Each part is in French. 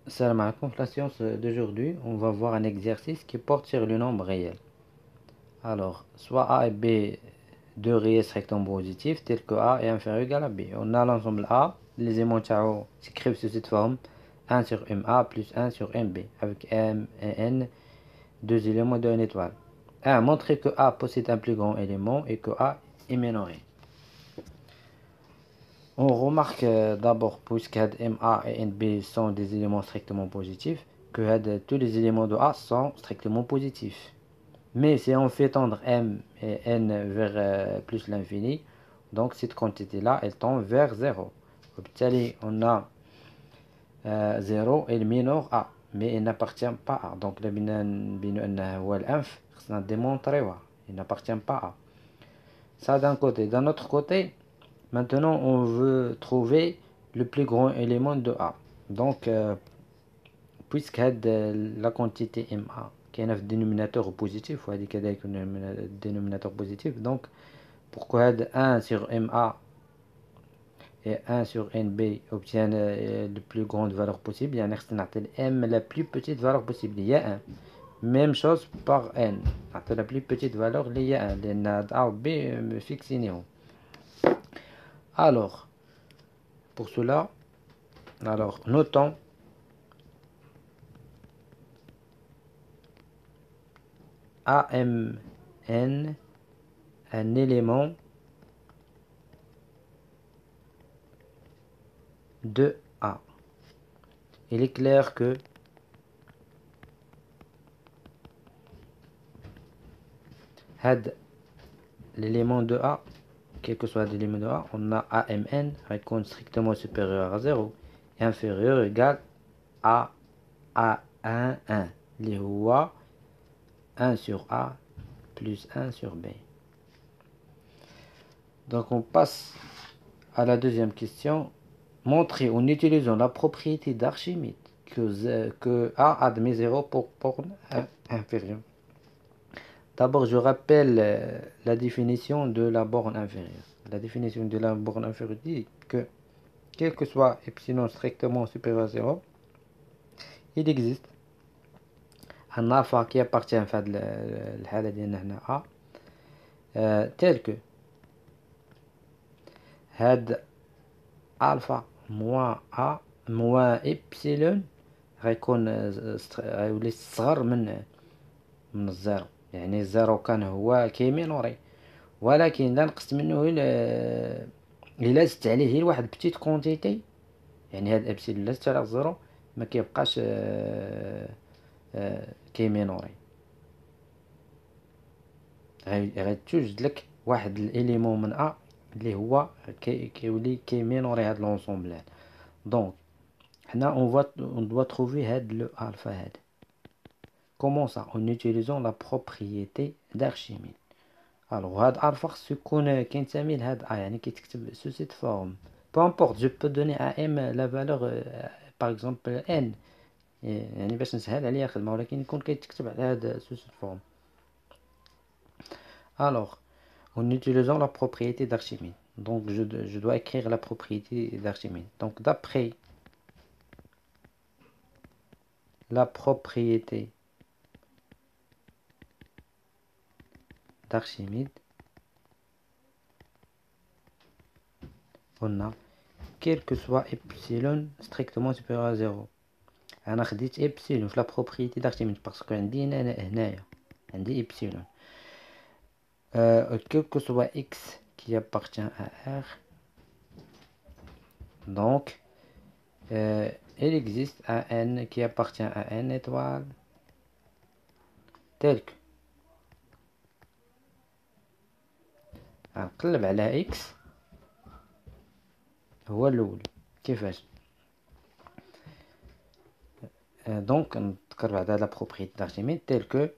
Salam alaikum, la séance d'aujourd'hui, on va voir un exercice qui porte sur le nombre réel. Alors, soit A et B, deux réels strictement positifs, tels que A est inférieur ou égal à B. On a l'ensemble A, les éléments s'écrivent sous cette forme, 1 sur MA plus 1 sur MB, avec M et N, deux éléments de une étoile. 1. Montrer que A possède un plus grand élément et que A est minoré. On remarque d'abord, puisque MA et NB sont des éléments strictement positifs, que tous les éléments de A sont strictement positifs. Mais si on fait tendre M et N vers plus l'infini, donc cette quantité-là, elle tend vers 0. وبالتالي on a 0 et le mineur A, mais il n'appartient pas à A. Donc là, أنه هو الأنف, خصنا démontrer, il n'appartient pas à A. Ça d'un côté. D'un autre côté, maintenant, on veut trouver le plus grand élément de A. Donc, puisque la quantité MA qui est un dénominateur positif, ou un dénominateur positif, donc, pourquoi 1 sur MA et 1 sur NB obtiennent la plus grande valeur possible, il y a M la plus petite valeur possible, il y a 1. Même chose par N, la plus petite valeur, il y a 1, لأن A ou B fixinés. Alors, pour cela, notons AMN un élément de A. Il est clair que l'élément de A, quel que soit l'élément de A, on a AMN répond strictement supérieur à 0 et inférieur ou égal à A11, اللي هو 1 sur A plus 1 sur B. Donc on passe à la deuxième question. Montrer en utilisant la propriété d'Archimède que A admet 0 pour borne inférieure. D'abord, je rappelle la définition de la borne inférieure. La définition de la borne inférieure dit que, quel que soit epsilon strictement supérieur à 0, il existe un alpha qui appartient à الحالة ديالنا هنا A, tel que had alpha moins A moins epsilon غيولي صغر من الزيرو. يعني الزيرو كان هو كيمينوري، ولكن لا نقصت منه الا زدت عليه غير واحد بتيت كونتيتي، يعني هاد ابسيلون لا زدت على الزيرو ما كيبقاش كيمينوري، غيتوجد لك واحد الاليمون من ا اللي هو كيولي كيمينوري هاد لونسومبل هذا. دونك حنا on doit trouver هاد لو الفا هذا. Comment ça? En utilisant la propriété d'Archimède. Alors, هاد alpha خصو يكون كينتمي لهاد A، يعني كيتكتب sous cette forme. Peu importe, je peux donner à M la valeur par exemple N، يعني باش نسهل عليا الخدمة، ولكن يكون كيتكتب على هاد sous cette forme. Alors, en utilisant la propriété d'Archimède. Donc, je dois écrire la propriété d'Archimède. Donc, d'après la propriété d'Archimède, on a quel que soit epsilon strictement supérieur à 0. انا خديت epsilon في la propriété d'Archimède parce que عندي هنايا عندي epsilon. Quel que soit x qui appartient à R, donc il existe un n qui appartient à n étoile tel que نقلب على x هو الأول كيفاش. دونك نذكر بعد هاد لا بروبريتي d'Archimède tel que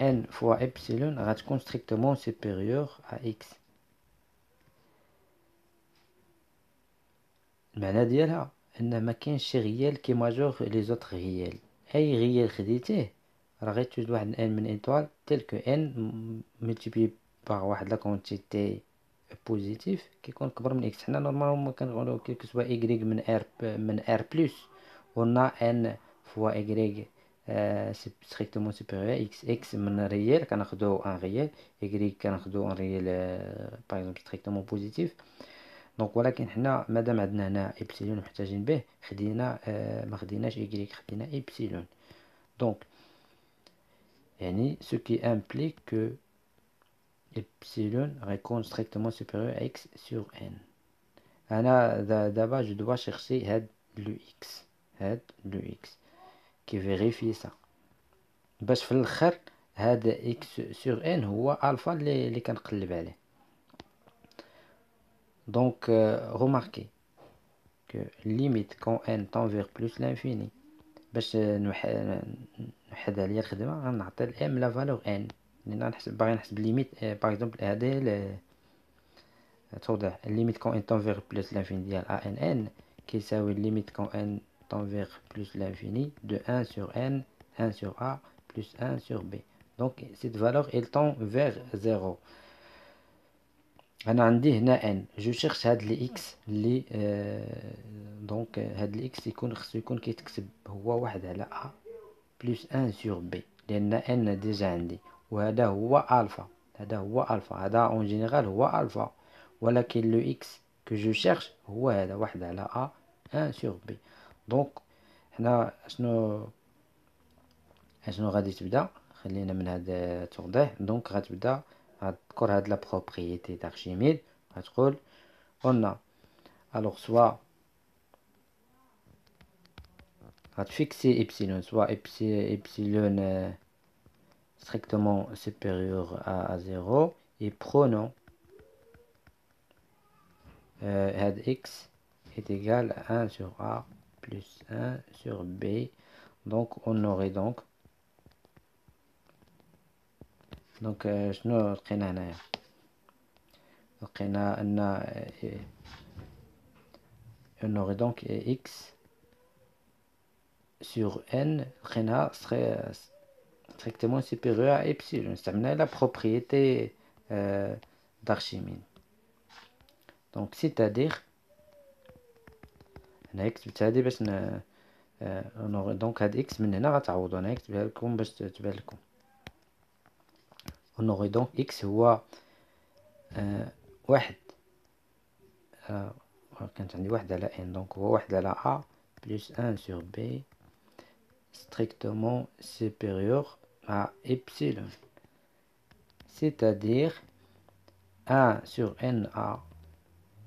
n fois epsilon غتكون strictement supérieur à x. المعنى ديالها ان ما كاينش شي غيال كي ماجور لي زوتر غيال، اي غيال خديتيه راه غيتوجد واحد ان من ايطوال tel que n ملتيبلي باغ واحد لا كونتيتي بوزيتيف كيكون كبر من اكس. حنا نورمالمون كنقولوا كيلكو سوا y من ار بلس on a n fois y strictement supérieur à x. x من réel كناخدو un réel, y كناخدو un réel par exemple strictement positif. دونك ولكن حنا مادام عندنا هنا إبسيلون محتاجين به خدينا ما خديناش y, خدينا إبسيلون. دونك يعني ce qui implique que epsilon répond strictement supérieur à x sur n. أنا d'abord je dois chercher هاد le x qui vérifie ça باش في الاخر هذا x sur n هو alpha اللي كنقلب عليه. Donc remarquez que limite quand n tend vers plus l'infini باش نوحد عليا الخدمة غنعطي ل m لا فالور n لأن باغي نحسب ليميت باغ اكزومبل هذه توضح limite quand n tend vers plus l'infini ديال a n n كيساوي limite quand n tend vers plus l'infini de 1 sur n 1 sur a plus 1 sur b. Donc cette valeur elle tend vers 0. انا عندي هنا n جو شيرش هاد لي اكس اللي دونك هاد لي اكس يكون خصو يكون كيتكتب هو واحد على a بلس 1 سور b لان n ديجا عندي وهذا هو الفا. هذا اون جينيرال هو الفا ولكن لو اكس كو جو شيرش هو هذا واحد على a 1 سور b. دونك حنا شنو غادي تبدا خلينا من هذا التوضيح. دونك غتبدا غتذكر هاد لا بروبريتي d'Archimede غتقول on a alors soit غتفيكسي epsilon soit epsilon strictement supérieur à 0 et prenons هاد x est égal à 1 sur a plus 1 sur b. Donc on aurait donc شنو لقينا هنايا؟ لقينا أن on aurait donc x sur n لقيناها strictement supérieur à epsilon. استعملنا la propriété d'Archimede. Donc c'est-à-dire هنا كتبت هادي باش on aurait donc هاد x من هنا غتعوضو أنا كتبها لكم باش تبان لكم. on aurait donc x هو واحد كانت عندي واحد على n donc هو واحد على a plus 1 sur b strictement supérieur à epsilon, c'est-à-dire 1 sur na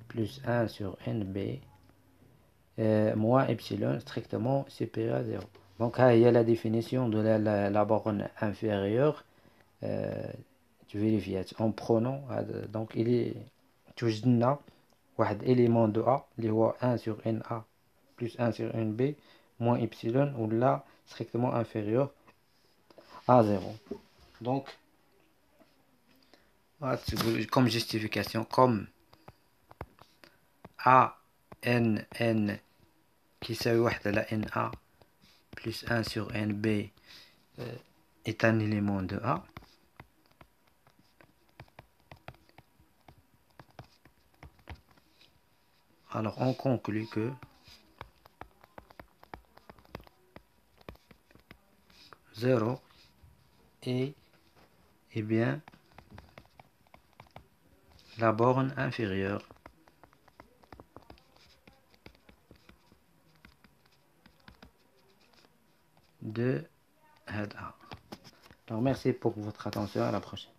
plus 1 sur nb moins epsilon strictement supérieur à 0. Donc là il y a la définition de la borne inférieure tu vérifies en prenant donc il est توجد لنا واحد élément de a اللي هو 1 sur na plus 1 sur nb moins epsilon ou là strictement inférieur à 0. Donc comme justification comme a n كيساوي واحد على na plus 1 sur nb est un élément de a. Alors on conclut que 0 est bien la borne inférieure de A. Donc merci pour votre attention, à la prochaine.